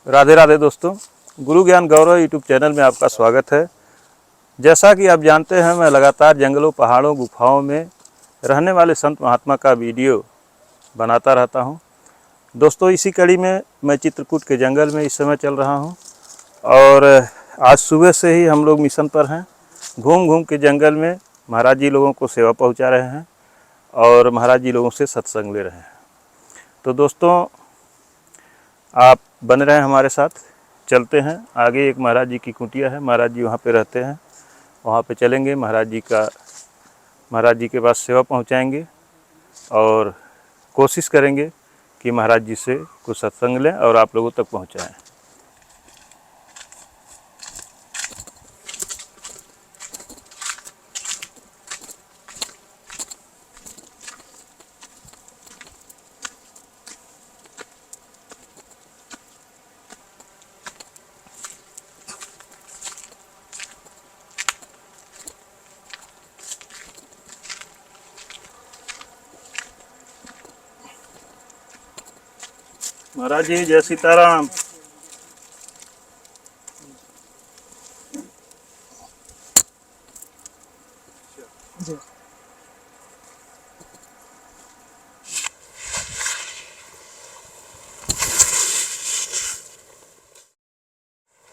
राधे राधे दोस्तों, गुरु ज्ञान गौरव YouTube channel में आपका स्वागत है। जैसा कि आप जानते हैं, मैं लगातार जंगलों, पहाड़ों, गुफाओं में रहने वाले संत महात्मा का वीडियो बनाता रहता हूं। दोस्तों, इसी कड़ी में मैं चित्रकूट के जंगल में इस समय चल रहा हूं और आज सुबह से ही हम लोग मिशन पर हैं। घूम घूम के जंगल में महाराज जी लोगों को सेवा पहुंचा रहे हैं और महाराज जी लोगों से सत्संग ले रहे हैं। तो दोस्तों, आप बने रहें हमारे साथ। चलते हैं आगे। एक महाराज जी की कुटिया है, महाराज जी वहाँ पे रहते हैं। वहाँ पे चलेंगे, महाराज जी के पास सेवा पहुँचाएंगे और कोशिश करेंगे कि महाराज जी से कुछ सत्संग लें और आप लोगों तक पहुँचाएं। महाराज जी, जय सीताराम। जी।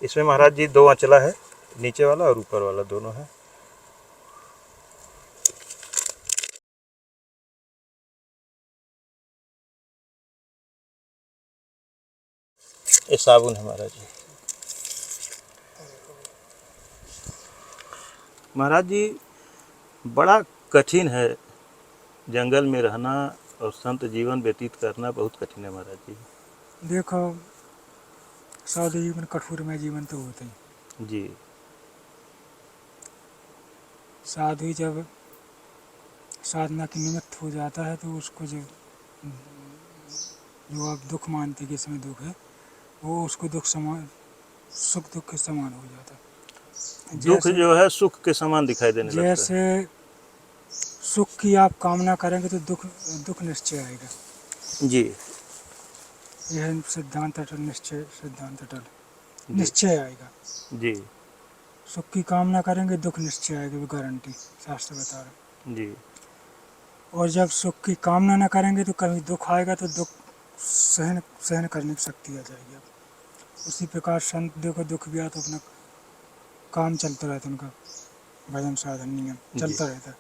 इसमें महाराज जी 2 अंचला है, नीचे वाला और ऊपर वाला दोनों है। ये साबुन है महाराज जी। महाराज जी, बड़ा कठिन है जंगल में रहना और संत जीवन व्यतीत करना, बहुत कठिन है महाराज जी। देखो, साधु जीवन कठोर में जीवन तो होता ही। जी। साधु जब साधना के निमित्त हो जाता है तो उसको जो आप दुख मानते कि इसमें दुख है, वो उसको दुख समान, सुख दुख के समान हो जाता है। दुख जो है सुख के समान दिखाई देने लगता है। जैसे सुख की आप कामना करेंगे तो दुख निश्चय आएगा। जी। यह सिद्धांत अटल, निश्चय सिद्धांत अटल, निश्चय आएगा। जी। सुख की कामना करेंगे दुख निश्चय आएगा, वो गारंटी शास्त्र बता रहे। जी। और जब सुख की कामना न करेंगे तो कभी दुख आएगा तो दुख सहन करने की शक्ति आ जाएगी। उसी प्रकार संत देखो, दुख भी आया तो अपना काम चलता रहता है, उनका भजन साधन नियम चलता रहता है।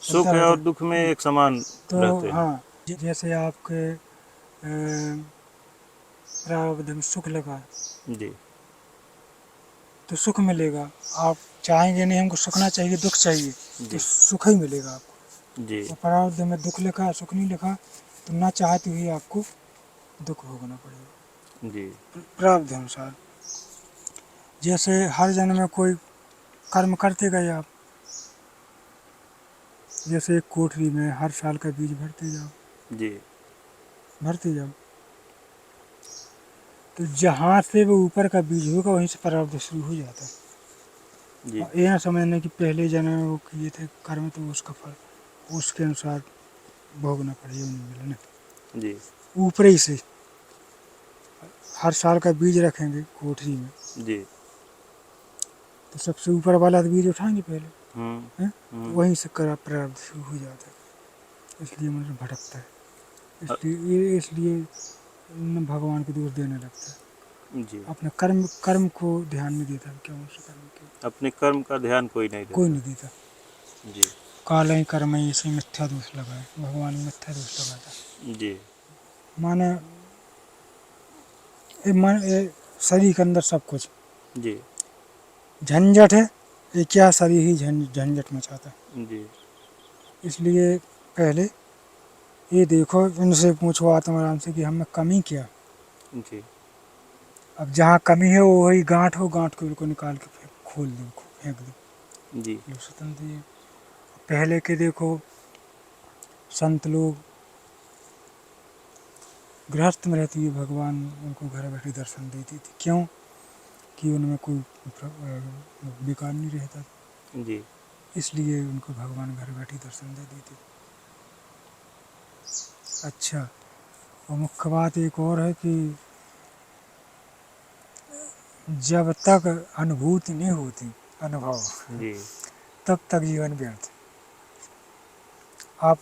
सुख है और दुख में एक समान तो रहते हैं। हाँ, जैसे आपके प्रारब्ध में सुख लगा जी। तो सुख मिलेगा। आप चाहेंगे नहीं हमको सुखना चाहिए, दुख चाहिए, तो सुख ही मिलेगा आपको। जी। और प्रारब्ध में दुख लिखा, सुख नहीं लिखा, तो ना चाहते हुए आपको दुख भोगना पड़ेगा। जी। प्रारब्ध अनुसार। जैसे हर जन्म में कोई कर्म करते गए आप, जैसे एक कोठरी में हर साल का बीज भरते जाओ। जी। भरते जाओ तो जहाँ से वो ऊपर का बीज होगा वहीं से प्रारब्ध शुरू हो जाता है। जी। ये ना समझने कि पहले जन्म में वो किए थे कर्म तो उसका फल उसके अनुसार भोगना पड़ेगा, नहीं मिलना। जी। ऊपर ही से हर साल का बीज रखेंगे कोठरी में। जी। तो सबसे ऊपर वाला बीज उठाएंगे पहले, हैं? तो वहीं से प्रारब्ध शुरू हो जाता है। इसलिए मनुष्य भटकता है, इसलिए भगवान को दोष देने लगता है। जी। अपने कर्म को ध्यान नहीं देता। क्या मनुष्य कर्म के अपने कर्म का ध्यान कोई नहीं देता। कोई नहीं देता। जी। काल ही कर्म ही, इसे मिथ्या दोष लगाए, भगवान मिथ्या दोष लगाता। जी। माने शरीर के अंदर सब कुछ जी। झंझट है, ये क्या शरीर ही झंझट मचाता है। जी। इसलिए पहले ये देखो, इनसे पूछो आत्माराम से कि हमें कमी क्या। जी। अब जहाँ कमी है वो वही गांठ हो, गांठ को बिल्कुल निकाल के खोल दो, फेंक दो। जी। स्वतंत्र है। पहले के देखो संत लोग गृहस्थ में रहती है, भगवान उनको घर बैठे दर्शन देती थी। क्यों? कि उनमें कोई बेकार नहीं रहता। जी। इसलिए उनको भगवान घर बैठे दर्शन दे देते। अच्छा, और मुख्य बात एक और है कि जब तक अनुभूति नहीं होती, अनुभव, जी तब तक जीवन व्यर्थ। आप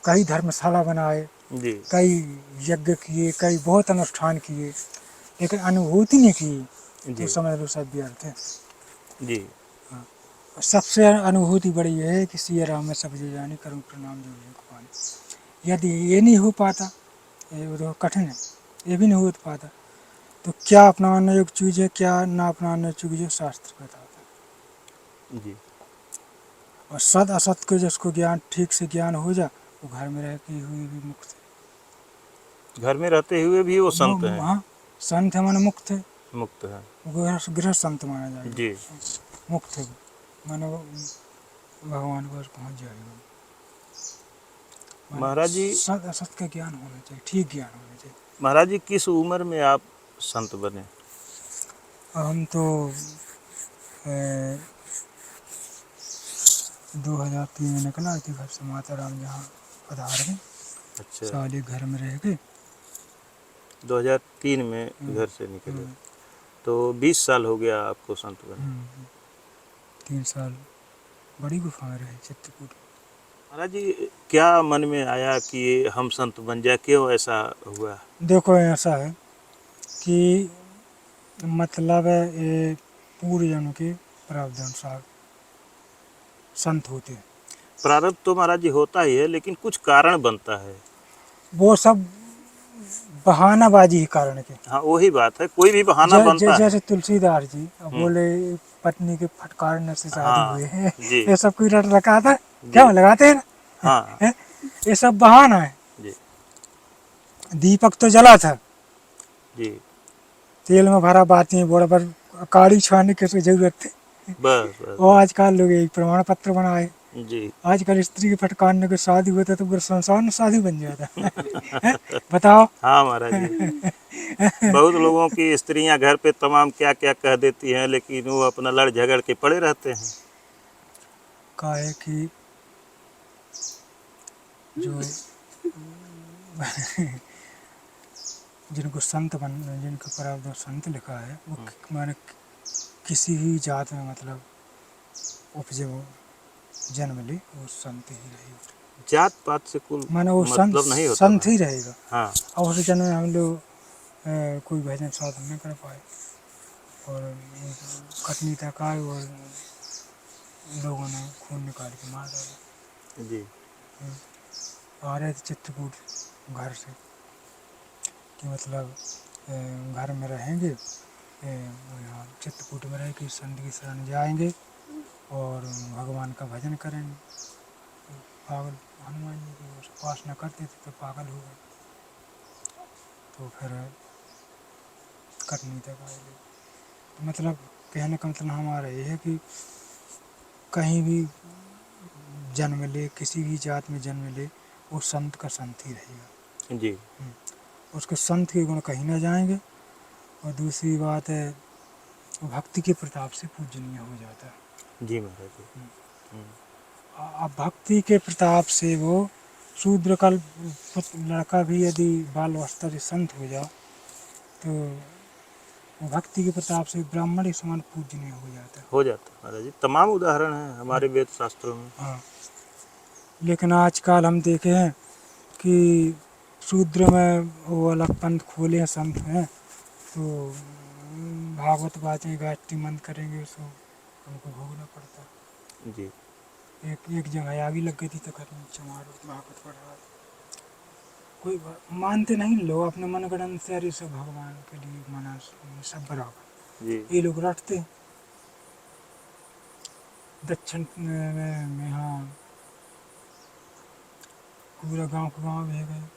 कई धर्मशाला बनाए, जी कई यज्ञ किए, कई बहुत अनुष्ठान किए, लेकिन अनुभूति नहीं की तो जी समझ लो सब व्यर्थ है। जी और सबसे अनुभूति बड़ी यह है कि सिया राम में सब जी जानी, करूँ प्रणाम जो जी को पानी। यदि ये नहीं हो पाता, ये तो कठिन है, ये भी नहीं हो पाता, तो क्या अपनाने योग्य चीज़ है, क्या ना अपनाने योग्य चीज़ है, शास्त्र बताता है। जी और सद असत को जिसको ज्ञान ठीक से ज्ञान हो जा, वो घर में रह के हुए भी मुक्त है। घर में रहते हुए भी वो संत हैं, हाँ, संत है माने मुक्त है, मुक्त हैं। गृह संत माना जाएगा। जी मुक्त है माने वो भगवान को पहुँच जाएगा। माने महाराज जी, सद असत का ज्ञान होना चाहिए, ठीक ज्ञान होना चाहिए। महाराज जी किस उम्र में आप संत बने? हम तो 2003 में निकला कि घर से माता राम जहाँ पधार गए, अच्छा, साल एक घर में रह गए। 2003 में घर से निकले, तो 20 साल हो गया आपको संत बने। 3 साल बड़ी गुफा में रहे चित्रकूट। महाराज जी क्या मन में आया कि हम संत बन जाए, क्यों ऐसा हुआ? देखो ऐसा है कि मतलब ये पूर्व जन्म के प्रारब्ध अनुसार संत होते हैं। प्रारब्ध तो महाराज जी होता ही है, लेकिन कुछ कारण बनता है। वो सब बहानाबाजी के कारण के। हाँ वही बात है, कोई भी बहाना बनता है। जैसे तुलसीदास जी अब हम्म। बोले पत्नी के फटकारने से शादी हाँ हुए हैं, जी ये सब कोई रट रखा था जी क्या लगाते हैं ना? हाँ हैं? ये सब बहाना है। जी दीपक तो जला था, जी तेल में भरा बात नहीं, बराबर काड़ी छुआने की जरूरत थी। बस बस और आजकल लोग एक प्रमाण पत्र बनाए, जी आजकल स्त्री के फटकारने के शादी होता तो पूरा संसार में शादी बन जाता। हैं? बताओ। हाँ महाराज जी, बहुत लोगों की स्त्रियां घर पे तमाम क्या क्या कह देती हैं, लेकिन वो अपना लड़ झगड़ के पड़े रहते हैं। का है कि जो जिनको संत बन, जिनका प्रारब्ध संत लिखा है, वो माने किसी भी जात में मतलब उपजे हो, जन्म ले, वो संत ही रहेगा। जात पात से कुल माने वो मतलब नहीं होता संत ही महाराज। रहेगा। हाँ और उस जन्म में हम लोग कोई भजन साधन न कर पाए और कटनी तक आए और लोगों ने खून निकाल के मार डाला। जी आ रहे थे चित्रकूट घर से कि मतलब घर में रहेंगे, यहाँ चित्रकूट में रह के संत की शरण जाएंगे और भगवान का भजन करेंगे। पागल हनुमान जी की उपासना करते थे तो पागल हो गए, तो फिर कटनी तक आए। तो मतलब कहने का मतलब हमारा ये है कि कहीं भी जन्म ले, किसी भी जात में जन्म ले, वो संत का संत ही रहेगा। जी उसके संत के गुण कहीं ना जाएंगे। और दूसरी बात है, वो भक्ति के प्रताप से पूजनीय हो जाता है। जी महाराज जी। अब भक्ति के प्रताप से वो शूद्र का लड़का भी यदि बाल अवस्था से संत हो जाए तो वो भक्ति के प्रताप से ब्राह्मण के समान पूजनीय हो जाता है। हो जाता है महाराज जी, तमाम उदाहरण हैं हमारे वेद शास्त्रों में। हाँ, लेकिन आजकल हम देखे हैं कि शूद्र में वो अलग पंथ खोले हैं, संत हैं, तो भागवत बातें गायत्री मंत्र करेंगे सो हमको भोगना पड़ता है। जी एक जगह आग ही लग गई थी तो खत्म, चमार भागवत पढ़ रहा था। कोई मानते नहीं लोग अपने मनगढ़ अनुसार ये सब भगवान के लिए मना सब बराबर। जी ये लोग रटते हैं। दक्षिण में यहाँ पूरा गांव का गांव बह गए।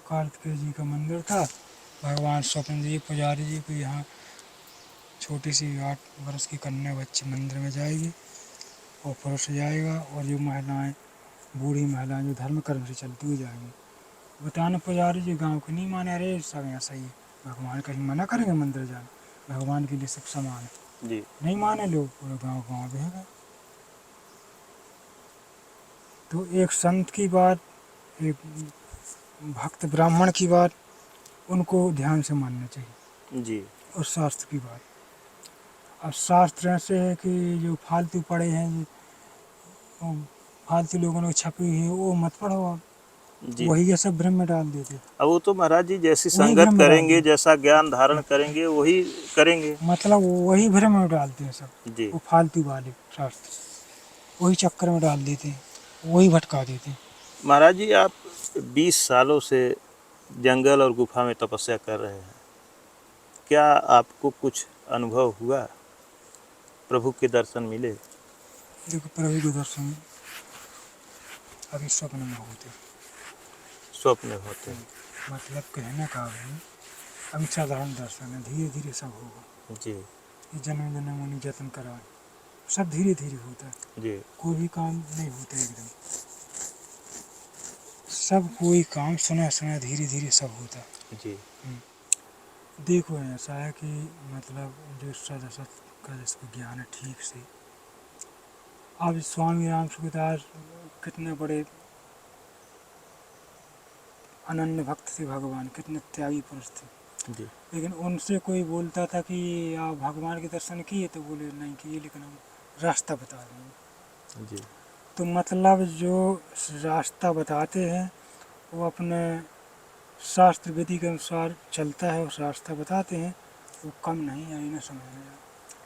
कार्तिकेय जी का मंदिर था, भगवान स्वप्न जी पुजारी जी को यहाँ छोटी सी 8 वर्ष की कन्या बच्ची मंदिर में जाएगी और पुरुष जाएगा और जो महिलाएं, बूढ़ी महिलाएं जो धर्म कर्म से चलती हुई जाएंगी। बताना पुजारी जी गांव के नहीं माने, अरे सब यहाँ सही है, भगवान कहीं मना करेंगे मंदिर जाना, भगवान के लिए सब समान है। जी नहीं माने लोग, पूरे गांव गांव बह गए। तो एक संत की बात, एक भक्त ब्राह्मण की बात, उनको ध्यान से मानना चाहिए। जी और शास्त्र की बात। अब शास्त्र ऐसे है कि जो फालतू पढ़े हैं, वो फालतू लोगों ने छपी हुई है, वो मत पढ़ो आप। जी। वही ये सब भ्रम में डाल देते, अब वो तो महाराज जी जैसी वही संगत भ्रम में डाल करेंगे, देते, जैसा ज्ञान धारण करेंगे वही करेंगे। मतलब वही भ्रम में डालते हैं सब, जी वो फालतू वाले शास्त्र वही चक्कर में डाल देते हैं, वही भटका देते हैं। महाराज जी, आप 20 सालों से जंगल और गुफा में तपस्या कर रहे हैं, क्या आपको कुछ अनुभव हुआ, प्रभु के दर्शन मिले? देखो, प्रभु के दर्शन अभी स्वप्न में होते, स्वप्न होते हैं? मतलब कहने का है अभी साधारण दर्शन है, धीरे धीरे सब होगा। जी ये जन्म जन्म मुनि जतन कराए, सब धीरे धीरे होता है, जी कोई भी काम नहीं होता एकदम, सब कोई काम सुना सुना धीरे धीरे सब होता है। जी देखो, ऐसा है कि मतलब जो सदसत का जिसको ज्ञान है ठीक से, अब स्वामी राम सुखदास कितने बड़े अनन्य भक्त थे भगवान, कितने त्यागी पुरुष थे, जी लेकिन उनसे कोई बोलता था कि आप भगवान के दर्शन किए, तो बोले नहीं किए, लेकिन हम रास्ता बता देंगे। जी तो मतलब जो रास्ता बताते हैं वो अपने शास्त्र विधि के अनुसार चलता है, उस रास्ता बताते हैं, वो कम नहीं है, ना समझ में आए।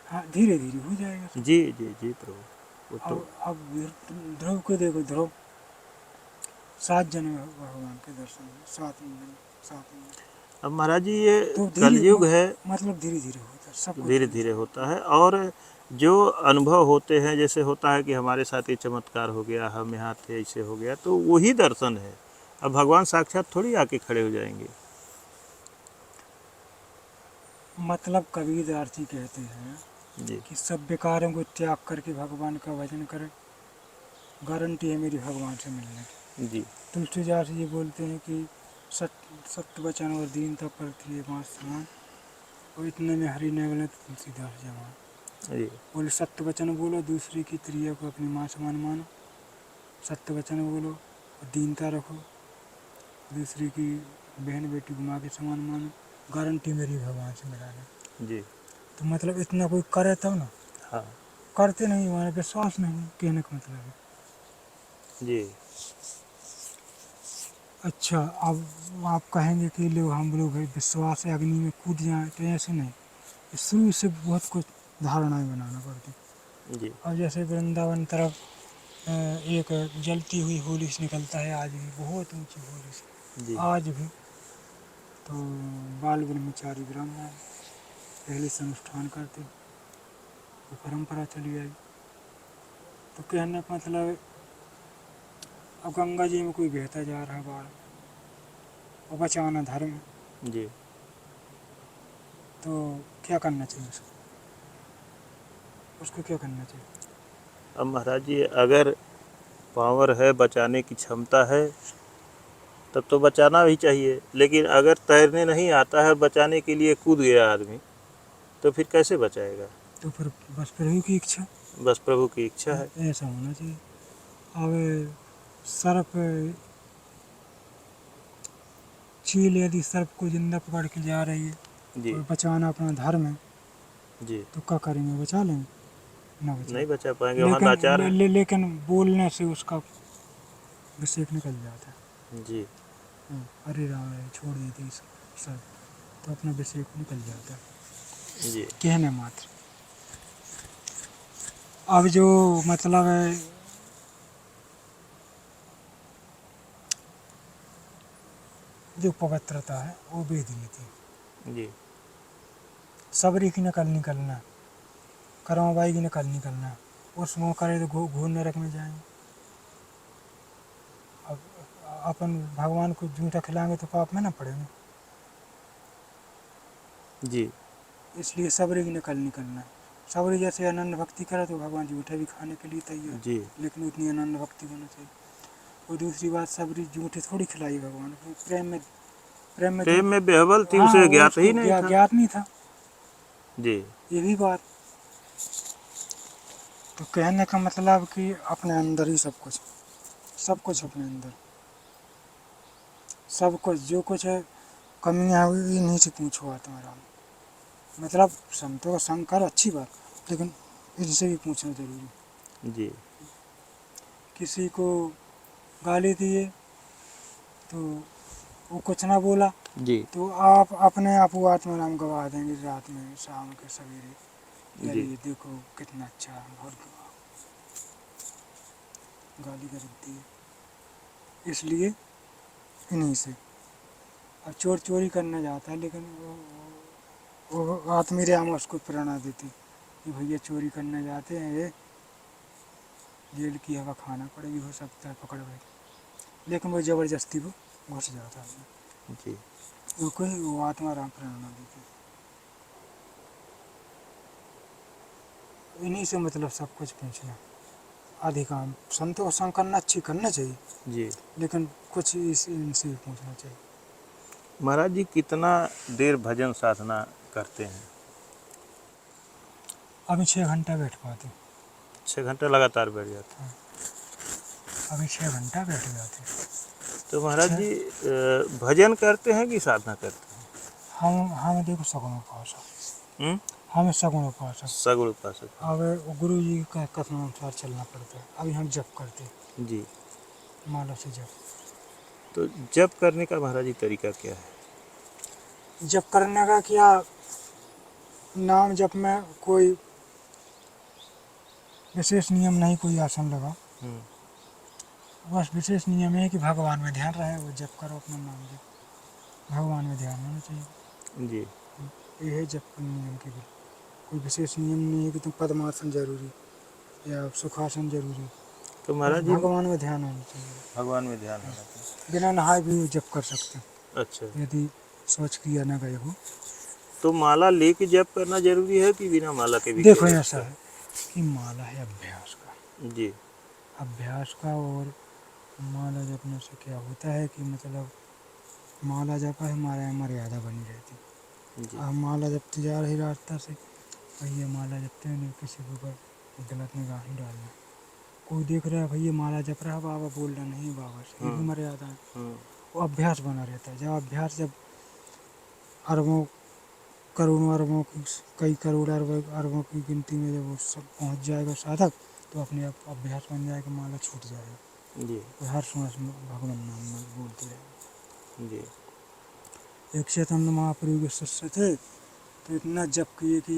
हाँ, धीरे धीरे हो जाएगा सब। जी जी जी प्रभु, वो तो अब ध्रुव को देखो, ध्रुव 7 जन्म भगवान के दर्शन में, 7 जन्म। अब महाराज जी ये तो कलयुग है, मतलब धीरे धीरे होता है सब कुछ, धीरे धीरे होता है। और जो अनुभव होते हैं, जैसे होता है कि हमारे साथ ये चमत्कार हो गया, हम यहाँ थे, ऐसे हो गया, तो वही दर्शन है। अब भगवान साक्षात थोड़ी आके खड़े हो जाएंगे। मतलब कबीरदास जी कहते हैं जी कि सब विकारों को त्याग करके भगवान का भजन करें, गारंटी है मेरी भगवान से मिलने की। जी तुलसीदास जी बोलते हैं कि सत्य वचन और दीनता पर लिए बाँस समान, और इतने में हरि न मिले तो तुलसीदास जवान। जी बोले सत्य वचन बोलो, दूसरे की त्रिया को अपनी माँ समान मानो, सत्य वचन बोलो और दीनता रखो, दूसरे की बहन बेटी को माँ के समान मानो, गारंटी मेरी भगवान से मिलाना। जी तो मतलब इतना कोई करे तब ना, हाँ करते नहीं, हमारा विश्वास नहीं, कहने का मतलब है। जी अच्छा, अब आप कहेंगे कि लोग हम लोग विश्वास है अग्नि में कूद जाएं, तो ऐसे नहीं, शुरू से बहुत कुछ धारणाएं बनाना पड़ती। जी अब जैसे वृंदावन तरफ एक जलती हुई होली से निकलता है, आज भी बहुत ऊंची होली से, जी आज भी। तो बाल ब्रह्मचारी ब्राह्मण पहले से अनुष्ठान करते, वो परंपरा चली आई। तो कहने का मतलब, अब गंगा जी में कोई बहता जा रहा है बाढ़, और बचाना धर्म है, जी तो क्या करना चाहिए उसको, उसको क्या करना चाहिए? अब महाराज जी, अगर पावर है, बचाने की क्षमता है, तब तो बचाना भी चाहिए। लेकिन अगर तैरने नहीं आता है, बचाने के लिए कूद गया आदमी, तो फिर कैसे बचाएगा? तो फिर बस प्रभु की इच्छा, बस प्रभु की इच्छा है। ऐसा होना चाहिए। अब सर्प, चील यदि सर्प को जिंदा पकड़ के जा रही है जी और बचाना अपना धर्म है, जी तो क्या करेंगे, बचा लेंगे? ना बचा, नहीं बचा पाएंगे, वहाँ लाचार है। लेकिन बोलने से उसका अभिषेक निकल जाता है। जी अरे राम रे, छोड़ देती सब, तो अपना अभिषेक निकल जाता है, जी कहने मात्र। अब जो मतलब है, जो पवित्रता है वो वेद नीति, जी सबरी की नकल निकलना, करमाबाई की नकल निकलना, उस मुँह करे तो घूर नरक में जाएंगे। अब अपन भगवान को जूठा खिलाएंगे तो पाप में ना पड़ेंगे, जी इसलिए सबरी की नकल निकलना। सबरी जैसे अनन्य भक्ति करे तो भगवान जूठे भी खाने के लिए तैयार, जी लेकिन उतनी अनन्य भक्ति होना चाहिए। और दूसरी बात, सबरी जूठे थोड़ी खिलाई भगवान को, प्रेम में, प्रेम में बेहबल थी, हाँ, उसे वो ज्ञात ही उसको नहीं था। ज्ञात नहीं था, जी ये भी बात। तो कहने का मतलब कि अपने अंदर ही सब कुछ, सब कुछ अपने अंदर, सब कुछ जो कुछ है, कमियाँ हुई इन्हीं से पूछो आत्माराम। मतलब संतों का संग कर अच्छी बात, लेकिन इनसे भी पूछना जरूरी। जी किसी को गाली दिए तो वो कुछ ना बोला जी तो आप अपने आप वो आत्माराम गवा देंगे रात में, शाम के सवेरे, यार जी ये देखो कितना अच्छा है, बहुत गाली कर दी है। इसलिए इन्हीं से। अब चोर चोरी करने जाता है, लेकिन वो आत्मीराम उसको प्रेरणा देती कि भैया चोरी करने जाते हैं, ये जेल की हवा खाना पड़ेगी, हो सकता है पकड़ में, लेकिन वो ज़बरदस्ती वो घुस जाता है। जी वो आत्माराम प्रेरणा देती। इन्हीं से मतलब सब कुछ पूछना। अधिकांश संतों का संग करना अच्छी करना चाहिए, जी लेकिन कुछ इनसे भी पूछना चाहिए। महाराज जी कितना देर भजन साधना करते हैं? अभी 6 घंटा बैठ पाते, 6 घंटे लगातार बैठ जाते हैं। अभी 6 घंटा बैठ जाते। तो महाराज छः- जी भजन करते हैं कि साधना करते हम देखो सगुण उपासक, हैं? हमें सगुण उपासक। सगुण उपासक। अब गुरु जी का कथनानुसार चलना पड़ता है। अभी हम जप करते हैं, जी माला से जप। तो जप करने का महाराज जी तरीका क्या है? जप करने का क्या, नाम जप में कोई विशेष नियम नहीं, कोई आसन लगा, हम्म, बस विशेष नियम है कि भगवान में ध्यान रहे, वो जप करो अपना नाम जप, भगवान में ध्यान होना चाहिए। जी ये है जप के नियम के भी। कोई विशेष नियम नहीं है कि तुम पद्मासन जरूरी या सुखासन जरूरी, तो बस महाराज जी भगवान में ध्यान होना चाहिए। भगवान में ध्यान होना चाहिए। बिना नहाए भी वो जप कर सकते हैं, अच्छा, यदि सोच क्रिया न गए हो। तो माला लेके जप करना जरूरी है कि बिना माला के भी देखो किया जा ऐसा सकता है कि माला है अभ्यास का, है? जी अभ्यास का। और माला जपने से क्या होता है कि मतलब माला जपा है, हमारे मर्यादा बनी रहती। जी अब माला जपते जा रही रास्ता से, भैया माला जपते हैं, नहीं किसी के ऊपर गलत निगाह नहीं डालना। कोई देख रहा है भैया माला जप रहा है, बाबा बोल रहा नहीं बाबा से, ये भी मर्यादा है। हम्म, वो अभ्यास बना रहता है। जब अभ्यास, जब अरबों करोड़ों अरबों की, कई करोड़ अरबों की गिनती में जब वो सब पहुँच जाएगा साधक, तो अपने आप अभ्यास बन जाएगा, माला छूट जाएगा। जी तो हर सांस में भगवान नाम में बोलते रहेगा। जी एक चैतन्य महाप्रभु के शिष्य थे, तो इतना जप किए कि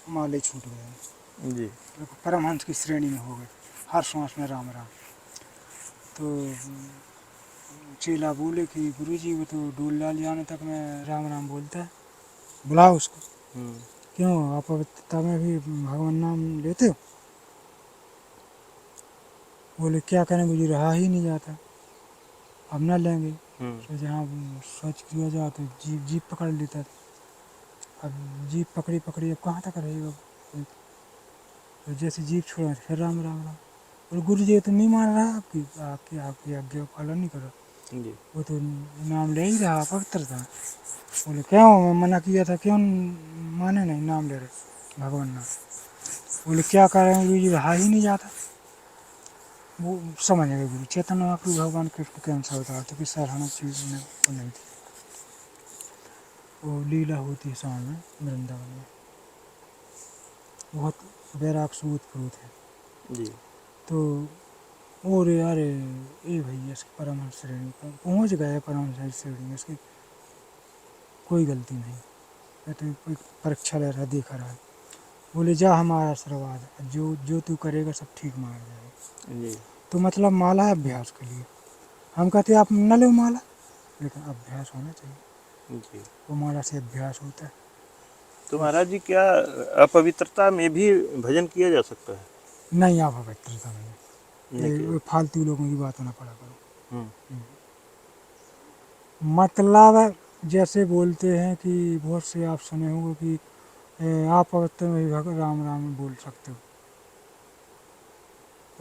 माले छूट गए, जी तो परमहंस की श्रेणी में हो गए, हर सांस में राम राम। तो चेला बोले कि गुरुजी वो तो डोल डाल जाने तक में राम राम बोलता है, बुलाओ उसको। हम्म, क्यों, आप पवित्रता में भी भगवान नाम लेते हो? बोले क्या करें गुरुजी, रहा ही नहीं जाता, अब ना लेंगे। तो जहाँ सोच किया जाए तो जीप पकड़ लेता था। अब जीप पकड़ी पकड़ी, अब कहाँ तक रहेगा। तो जैसे जीप छोड़ा फिर राम राम राम। और गुरु जी तो नहीं मान रहा, आपकी आपकी आपकी आज्ञा का पालन नहीं कर रहा, जी वो तो नाम ले ही रहा, पवित्र था। बोले क्यों, मैं मना किया था, क्यों माने नहीं, नाम ले रहे भगवान नाम। बोले क्या कर रहे हैं गुरु जी, रहा ही नहीं जाता। वो समझ गए गुरु चैतन्य महाप्रभु भगवान कृष्ण के अंश अवतार थे, कि साधारण चीज में वो नहीं थी। वो लीला होती है सामने वृंदावन में, बहुत वैराग सूत प्रोत है। जी तो और अरे ये भैया इसकी परमहंस श्रेणी पर पहुँच गए, परमहंस श्रेणी में इसकी कोई गलती नहीं। मैं तो कोई परीक्षा ले रहा, देखा रहा। बोले जा हमारा आशीर्वाद है, जो जो तू करेगा सब ठीक मार जाएगा। जी तो मतलब माला है अभ्यास के लिए। हम कहते आप न लो माला, लेकिन अभ्यास होना चाहिए, जी वो माला से अभ्यास होता है। तो महाराज जी क्या अपवित्रता में भी भजन किया जा सकता है? नहीं, आप पवित्रता नहीं, नहीं किया ये फालतू लोगों की बात ना पड़ा करो। हम्म, मतलब जैसे बोलते हैं कि बहुत से आप सुने होंगे कि आप पवित्र में भी राम राम बोल सकते हो,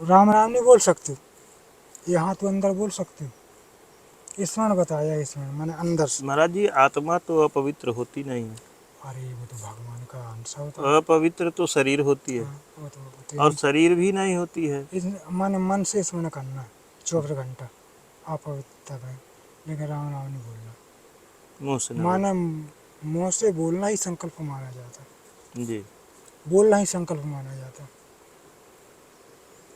राम राम नहीं बोल सकते, यहाँ तो अंदर बोल सकते हो। स्मरण बताया, स्मरण मैंने अंदर से। महाराज जी आत्मा तो अपवित्र होती नहीं है, अरे वो तो भगवान का अंश होता है। अपवित्र तो शरीर होती है हाँ, वो तो और शरीर भी नहीं होती है। मन से स्मरण करना है 24 घंटा, आप पवित्रता करें, लेकिन राम राम नहीं बोलना। मुंह से न माने मुँह से बोलना ही संकल्प माना जाता है, जी बोलना ही संकल्प माना जाता है।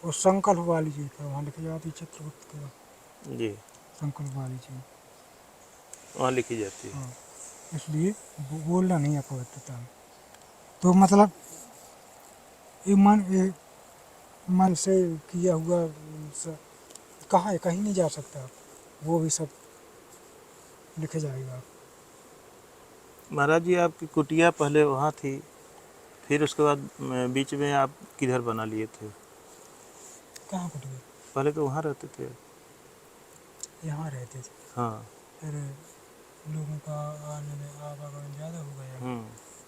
और संकल्प वाली चीज़ पर वहाँ लिखी जाती है, चित्रगुप्त के जी संकल्प वाली चीज़। वहाँ लिखी जाती है। हाँ, इसलिए बोलना नहीं है पवित्रता में। तो मतलब ये मन से किया हुआ कहाँ है, कहीं नहीं जा सकता, वो भी सब लिखे जाएगा। महाराज जी आपकी कुटिया पहले वहाँ थी, फिर उसके बाद बीच में आप किधर बना लिए थे? कहाँ कट गए? पहले तो वहाँ रहते थे। यहाँ रहते थे, हाँ। फिर लोगों का आने में आवागमन ज़्यादा हो गया,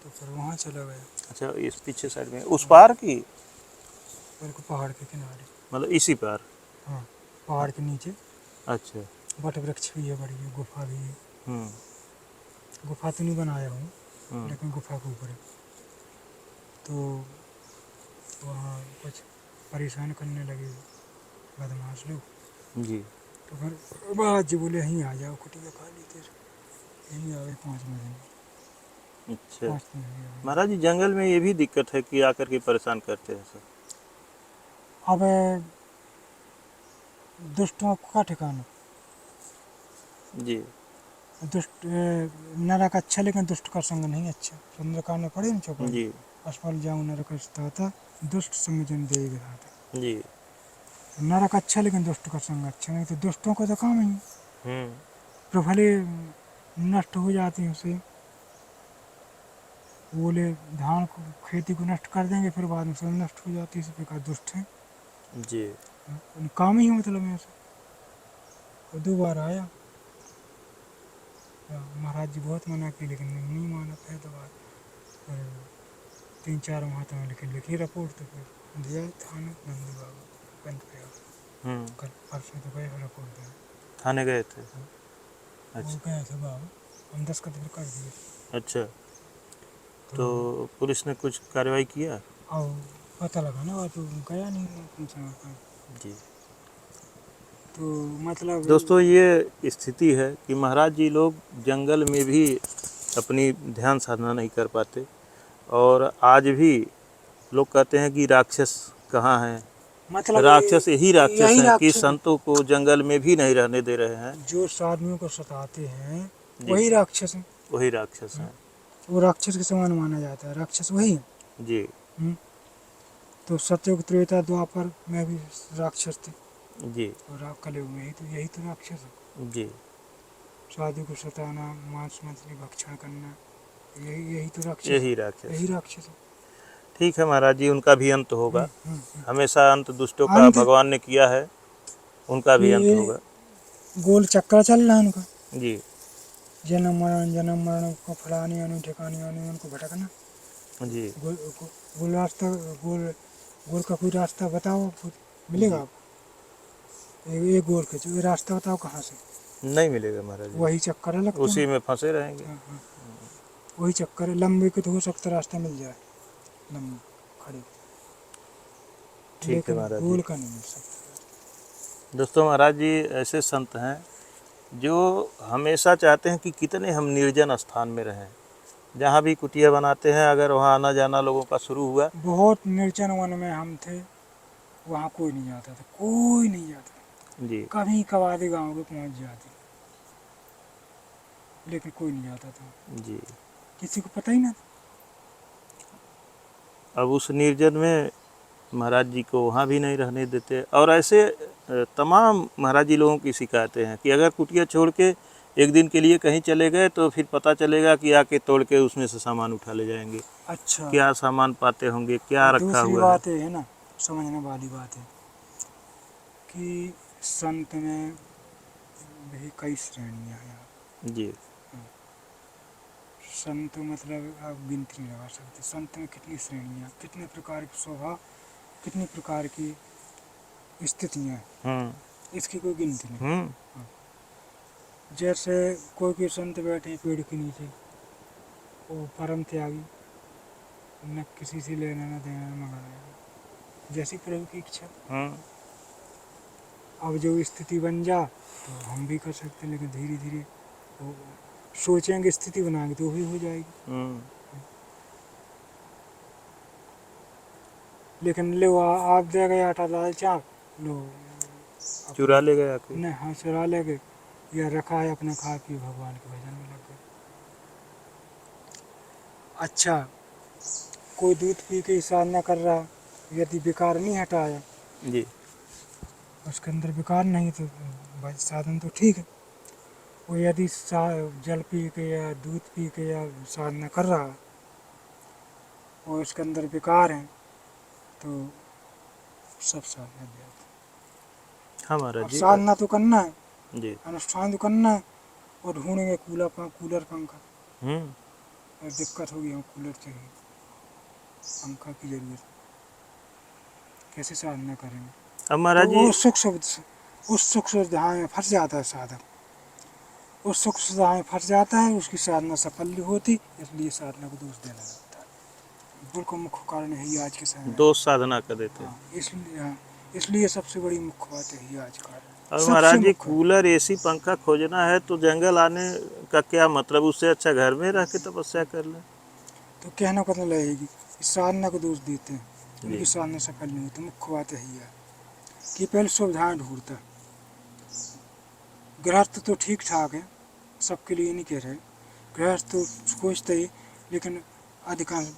तो फिर वहाँ चला गया। अच्छा, इस पीछे साइड में उस पार की, बिल्कुल पहाड़ के किनारे। मतलब इसी पार? हाँ, पहाड़ के नीचे अच्छा। वट वृक्ष भी है, बड़ी है, गुफा भी है। हम्म गुफा तो नहीं बनाया हूँ, हम्म, लेकिन गुफा के ऊपर है। तो वहाँ कुछ परेशान करने लगे बदमाश लोग, जी तो फिर महाराज जी बोले यहीं आ जाओ, कुटिया खाली थी, यहीं आ गए 5 बजे। अच्छा। 5 दिन हो गए। महाराज जी जंगल में ये भी दिक्कत है कि आकर के परेशान करते हैं सब। अब दुष्टों का ठिकाना, जी दुष्ट नरक अच्छा लेकिन दुष्ट का संग नहीं अच्छा। सुंदरकांड में पढ़े ना चौपाई, जी असफल जाऊं नरक था, दुष्ट समझन देग था। जी। नरक अच्छा लेकिन दुष्ट का संग अच्छा नहीं, तो दुष्टों का तो काम ही है। हम्म तो भले नष्ट हो जाती हैं उसे, बोले धान को खेती को नष्ट कर देंगे, फिर बाद में सब नष्ट हो जाती है, इसी प्रकार दुष्ट हैं। जी काम ही है मतलब ऐसा। और 2 बार आया, महाराज जी बहुत मना की लेकिन नहीं माना, फिर 2 बार, फिर 3-4 महात्मा लिखी रिपोर्ट, तो फिर दिया थाने नंदी बाबा पंत प्रयाग। कल परसों तो गए रिपोर्ट देने। थाने गए थे। वो अच्छा गए थे बाबा, हम 10 का दिन कर दिए थे। अच्छा। तो तो पुलिस ने कुछ कार्रवाई किया? अब पता लगा ना, तो गया नहीं कम से कम। जी। तो मतलब दोस्तों ये स्थिति है कि महाराज जी लोग जंगल में भी अपनी ध्यान साधना नहीं कर पाते, और आज भी लोग कहते हैं कि राक्षस कहाँ हैं। मतलब राक्षस यही राक्षस यही हैं कि राक्षस संतों को जंगल में भी नहीं रहने दे रहे हैं। जो साधुओं को सताते हैं जी वही राक्षस हैं। वही राक्षस हैं। वो राक्षस के समान माना जाता है, राक्षस वही है। जी हम्म। तो सतयुग त्रेता द्वापर में भी राक्षस थे, जी और कलयुग में यही तो राक्षस है। जी। साधु को सताना, मांस मछली भक्षण करना, यही तो राक्षस है। यही राक्षस। यही राक्षस है। ठीक है महाराज जी, उनका भी अंत होगा। हमेशा अंत दुष्टों का अंत भगवान ने किया है, उनका भी अंत ये होगा। गोल चक्कर चल रहा है उनका, जी जन्म मरण को फलानी अनु ठिकानी अनु उनको भटकना। जी गोल गोल रास्ता, गोल का कोई रास्ता बताओ, खुद मिलेगा जी। आपको? एक गोल खींचो, ये रास्ता बताओ कहाँ से? नहीं मिलेगा महाराज जी, वही चक्कर है, लगते उसी हैं। में फंसे रहेंगे। हाँ हाँ, वही चक्कर है। लंबे के तो हो सकता है रास्ता मिल जाए, लंबे खड़े, ठीक है लेकिन महाराज जी। गोल का नहीं मिल सकता। दोस्तों महाराज जी ऐसे संत हैं जो हमेशा चाहते हैं कि कितने हम निर्जन स्थान में रहें। जहाँ भी कुटिया बनाते हैं, अगर वहाँ आना जाना लोगों का शुरू हुआ, बहुत निर्जन वन में हम थे, वहाँ कोई नहीं जाता था, कोई नहीं जाता। जी कभी कभार गाँव के पहुँच जाते, लेकिन कोई नहीं जाता था, जी। किसी को पता ही ना था। अब उस निर्जन में महाराज जी को वहाँ भी नहीं रहने देते। और ऐसे तमाम महाराज जी लोगों की शिकायतें हैं कि अगर कुटिया छोड़ के एक दिन के लिए कहीं चले गए तो फिर पता चलेगा कि आके तोड़ के उसमें से सामान उठा ले जाएंगे। अच्छा, क्या सामान पाते होंगे, क्या और रखा दूसरी हुआ है। बात ये है ना, समझने वाली बात है कि संत में भी कई श्रेणियाँ हैं। जी संत मतलब आप गिनती नहीं लगा सकते, संत में कितनी श्रेणियाँ, कितने प्रकार की स्वभाव, कितनी प्रकार की स्थितियाँ हैं, इसकी कोई गिनती नहीं। जैसे कोई संत बैठे पेड़ के नीचे, वो परम त्यागी, न किसी से लेना न देना न मंगाना, जैसी प्रभु की इच्छा। अब जो स्थिति बन जा तो हम भी कर सकते हैं, लेकिन धीरे धीरे वो सोचेंगे, स्थिति बनाएंगे तो वही हो जाएगी। लेकिन लो आप दे गए आटा दाल चाप, लो चुरा ले गए आके। नहीं, हाँ चुरा ले गए या रखा है अपने खा पी भगवान के भजन में लग गए। अच्छा, कोई दूध पी के ही साधना कर रहा, यदि विकार नहीं हटाया, जी। उसके अंदर विकार नहीं तो भाई साधन तो ठीक है। वो यदि जल पी के या दूध पी के या साधना कर रहा और उसके अंदर विकार है तो सब साधना व्यर्थ। हाँ महाराज और जी। साधना तो करना है, जी। अनुष्ठान तो करना है, और ढूंढेंगे कूलर पंखा, और दिक्कत होगी, हम कूलर चाहिए, पंखा की जरूरत, कैसे साधना करेंगे? अब महाराज तो जी, उस सुख सुविधा में फंस जाता है साधक, उस सुख सुविधा में फंस जाता है, उसकी साधना सफल नहीं होती, इसलिए साधना को दोष देने लगता है। बिल्कुल मुख्य कारण है ये आज के समय में। दोष साधना कर देते हैं। हाँ, इसलिए सबसे बड़ी मुख्य बात है ये आज का। और महाराज जी, कूलर एसी पंखा खोजना है तो जंगल आने का क्या मतलब? उससे अच्छा घर में रह के तपस्या कर ले। तो कहना पता लगेगी, इस साधना को दोष देते हैं, उनकी जी। साधना सफल नहीं होती। मुख्य बात यही है कि पहले सुविधाएं ढूंढता है। गृहस्थ तो ठीक ठाक है, सबके लिए नहीं कह रहे, गृहस्थ तो खोजते ही, लेकिन अधिकांश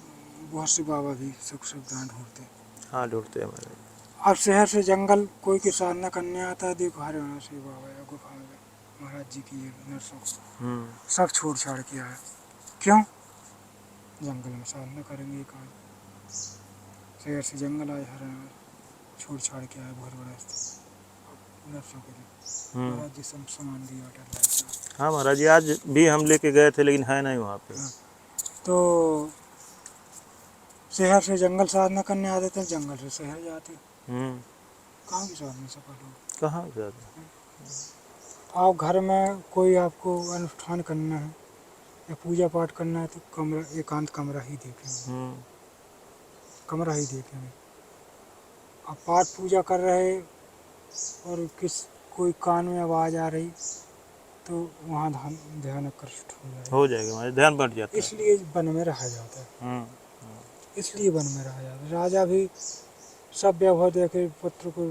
बहुत से बाबा भी सुख सुविधाएं ढूंढते हैं। हाँ, ढूंढते हैं महाराज। अब शहर से जंगल कोई की साधना करने आता है, देखो हरियाणा से बाबा या गुफा में महाराज जी की ये नरसों सब छोड़ छाड़ के आया। क्यों? जंगल में साधना करेंगे कहाँ? शहर से जंगल आए, हरियाणा छोड़ छाड़ के आया, बहुत बड़ा नरसों के लिए महाराज जी सब सामान दिया अटल। हाँ महाराज जी, आज भी हम लेके गए थे लेकिन है नहीं वहाँ पे। हाँ, तो शहर से जंगल साधना करने आते थे, जंगल से शहर जाते, कहाँ की साधना सफल हो? कहाँ जाते? आप घर में कोई आपको अनुष्ठान करना है या पूजा पाठ करना है तो कमरा, एकांत कमरा ही देखेंगे, कमरा ही देखेंगे। आप पाठ पूजा कर रहे और कोई कान में आवाज़ आ रही तो वहाँ ध्यान आकर्षित हो जाएगा, ध्यान बढ़ जाता है। इसलिए वन में रहा जाता है, इसलिए वन में रहा जाता है। राजा भी सब वैभव देखे पुत्र को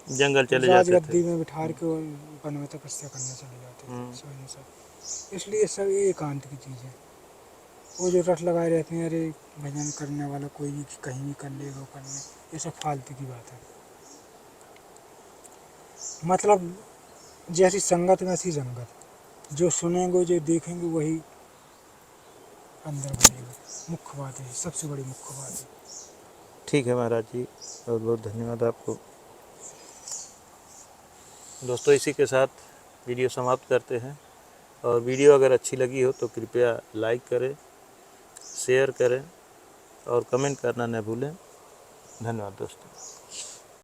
जंगल चले जाते थे, राजगद्दी में बिठा के वन में तपस्या करने चले जाते थे सब। इसलिए सब एकांत की चीज़ है। वो जो रट लगाए रहते हैं, अरे भजन करने वाला कोई भी कहीं भी कर लेगा, वो करने, ये सब फालतू की बात है। मतलब जैसी संगत वैसी संगत, जो सुनेंगे जो देखेंगे वही अंदर बनेगा। मुख्य बात है, सबसे बड़ी मुख्य बात है। ठीक है महाराज जी, बहुत बहुत धन्यवाद आपको। दोस्तों, इसी के साथ वीडियो समाप्त करते हैं, और वीडियो अगर अच्छी लगी हो तो कृपया लाइक करें, शेयर करें और कमेंट करना न भूलें। धन्यवाद दोस्तों।